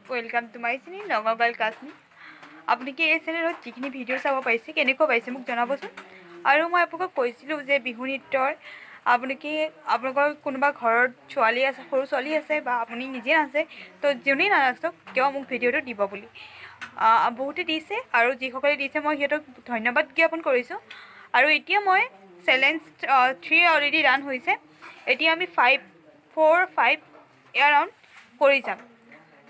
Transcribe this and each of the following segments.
Welcome to my channel Nagaon Kashmir. अपनी की ये चेनेলত जिखिनि भिडिओ चाब पाइছে केनेকুৱা पाइছে মোক জনাবচোন। আৰু মই আপোনাক কৈছিলোঁ যে বিহু নৃত্যৰ আপুনি কি আপোনালোকৰ কোনোবা ঘৰত ছোৱালী আছে, সৰু ছোৱালী আছে বা আপুনি নিজে আছে, তো যোনেই নানাচক কিয় মোক ভিডিঅ'টো দিব বুলি। বহুতে দিছে আৰু যিসকলে দিছে মই সিহঁতক ধন্যবাদ জ্ঞাপন কৰিছোঁ। আৰু এতিয়া মই চেলেঞ্জ 3 অলৰেডি ৰান হৈছে। এতিয়া আমি 5, 4, 5 এৰাউণ্ড কৰি যাম।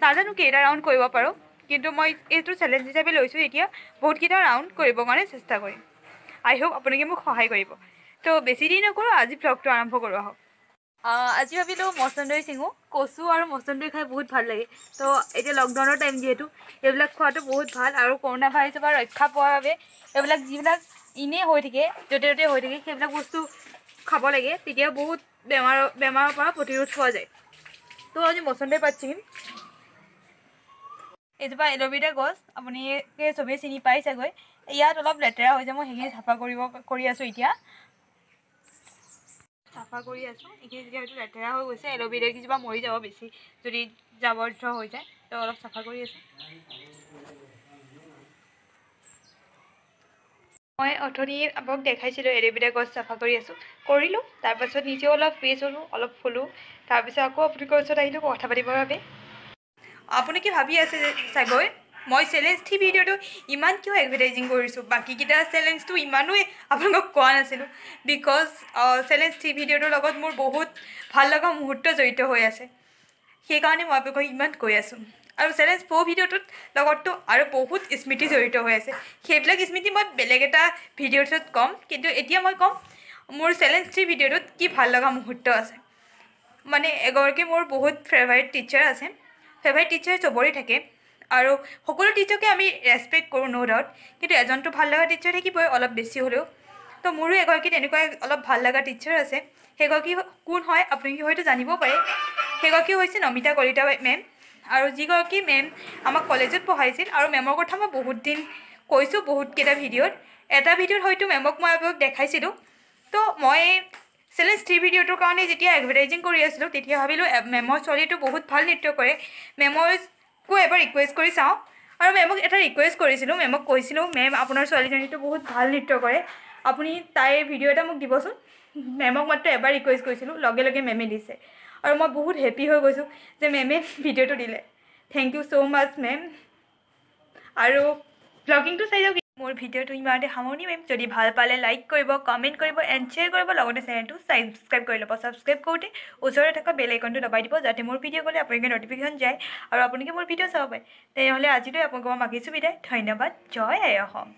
নাজানো কেইটা ৰাউণ্ড কৰিব পাৰোঁ, কিন্তু মই এইটো চেলেঞ্জ হিচাপে লৈছোঁ। এতিয়া বহুতকেইটা ৰাউণ্ড কৰিবৰ কাৰণে চেষ্টা কৰিম। আই হোপ আপোনালোকে মোক সহায় কৰিব। তো বেছি দেৰি নকৰোঁ, আজি ভ্লগটো আৰম্ভ কৰোঁ আহক। আজি ভাবিলোঁ মচন্দৰী ছিঙো। কচু আৰু মচন্দৰী খাই বহুত ভাল লাগে। তো এতিয়া লকডাউনৰ টাইম যিহেতু এইবিলাক খোৱাটো বহুত ভাল, আৰু কৰোণা ভাইৰাছৰ পৰা ৰক্ষা পোৱাৰ বাবে এইবিলাক যিবিলাক এনেই হৈ থাকে, য'তে ত'তে হৈ থাকে, সেইবিলাক বস্তু খাব লাগে। তেতিয়া বহুত বেমাৰৰ পৰা প্ৰতিৰোধ পোৱা যায়। তো আজি মচন্দৰী পাত ছিঙিম। এজোপা এল'ভেৰা গছ, আপুনি চবেই চিনি পাই চাগৈ। ইয়াত অলপ লেতেৰা হৈ যায়, মই সেইখিনি চাফা কৰি আছোঁ। এতিয়া চাফা কৰি আছোঁ। এইখিনি যেতিয়া হয়তো লেতেৰা হৈ গৈছে, এল'ভেৰা কেইজোপা মৰি যাব বেছি যদি জাবৰ জোথৰ হৈ যায়, তো অলপ চাফা কৰি আছোঁ। মই অথনি আপোনাক দেখাইছিলোঁ এল'ভেৰা গছ চাফা কৰি আছোঁ, কৰিলোঁ। তাৰপাছত নিজেও অলপ ফ্ৰেছ হ'লোঁ, অলপ শুলোঁ। তাৰপিছত আকৌ আপোনালোকৰ ওচৰত আহিলোঁ কথা পাতিবৰ বাবে। আপুনি কি ভাবি আছে চাগৈ মই চেলেঞ্জ 3 ভিডিঅ'টো ইমান কিয় এডভাৰটাইজিং কৰিছোঁ? বাকীকেইটা চেলেঞ্জটো ইমানো আপোনালোকক কোৱা নাছিলোঁ, বিকজ চেলেঞ্জ 3 ভিডিঅ'টোৰ লগত মোৰ বহুত ভাল লগা মুহূৰ্ত জড়িত হৈ আছে। সেইকাৰণে মই আপোনালোকক ইমান কৈ আছোঁ। আৰু চেলেঞ্জ 4 ভিডিঅ'টোত লগততো আৰু বহুত স্মৃতি জড়িত হৈ আছে। সেইবিলাক স্মৃতি মই বেলেগ এটা ভিডিঅ'টোত ক'ম, কিন্তু এতিয়া মই ক'ম মোৰ চেলেঞ্জ 3 ভিডিঅ'টোত কি ভাল লগা মুহূৰ্ত আছে। মানে এগৰাকী মোৰ বহুত ফেভাৰিট টিচাৰ আছে। ফেভাৰিট টিচাৰ চবৰে থাকে, আৰু সকলো টিচাৰকে আমি ৰেচপেক্ট কৰোঁ, ন' ডাউট। কিন্তু এজনটো ভাল লগা টিচাৰ থাকিবই, অলপ বেছি হ'লেও। তো মোৰো এগৰাকী তেনেকুৱা অলপ ভাল লগা টিচাৰ আছে। সেইগৰাকী কোন হয় আপুনি হয়তো জানিব পাৰে। সেইগৰাকী হৈছে নমিতা কলিতা মেম। আৰু যিগৰাকী মেম আমাক কলেজত পঢ়াইছিল, আৰু মেমৰ কথা মই বহুত দিন কৈছোঁ বহুতকেইটা ভিডিঅ'ত। এটা ভিডিঅ'ত হয়তো মেমক মই আপোনাক দেখাইছিলোঁ। তো মই চেলেঞ্জ 3 ভিডিঅ'টোৰ কাৰণে যেতিয়া এডভাৰটাইজিং কৰি আছিলোঁ, তেতিয়া ভাবিলোঁ মেমৰ ছোৱালীটো বহুত ভাল নৃত্য কৰে, মেমকো এবাৰ ৰিকুৱেষ্ট কৰি চাওঁ। আৰু মেমক এটা ৰিকুৱেষ্ট কৰিছিলোঁ, মেমক কৈছিলোঁ মেম আপোনাৰ ছোৱালীজনীটো বহুত ভাল নৃত্য কৰে, আপুনি তাইৰ ভিডিঅ' এটা মোক দিবচোন। মেমক মাত্ৰ এবাৰ ৰিকুৱেষ্ট কৰিছিলোঁ, লগে লগে মেমে দিছে। আৰু মই বহুত হেপ্পী হৈ গৈছোঁ যে মেমে ভিডিঅ'টো দিলে। Thank you so' much ma'am. আৰু ব্লগিংটো চাই যাওক। মোৰ ভিডিঅ'টো ইমানতে সামৰণি মাৰিম। যদি ভাল পালে লাইক কৰিব, কমেণ্ট কৰিব এণ্ড শ্বেয়াৰ কৰিব, লগতে চেনেলটো ছাবস্ক্ৰাইব কৰি ল'ব। ছাবস্ক্ৰাইব কৰোঁতে ওচৰতে থকা বেল আইকনটো দবাই দিব, যাতে মোৰ ভিডিঅ' গ'লে আপোনালোকে ন'টিফিকেশ্যন যায় আৰু আপোনালোকে মোৰ ভিডিঅ' চাব পাৰে। তেনেহ'লে আজিলৈ আপোনালোকক মই মাগিছোঁ বিদায়। ধন্যবাদ। জয় আই অসম।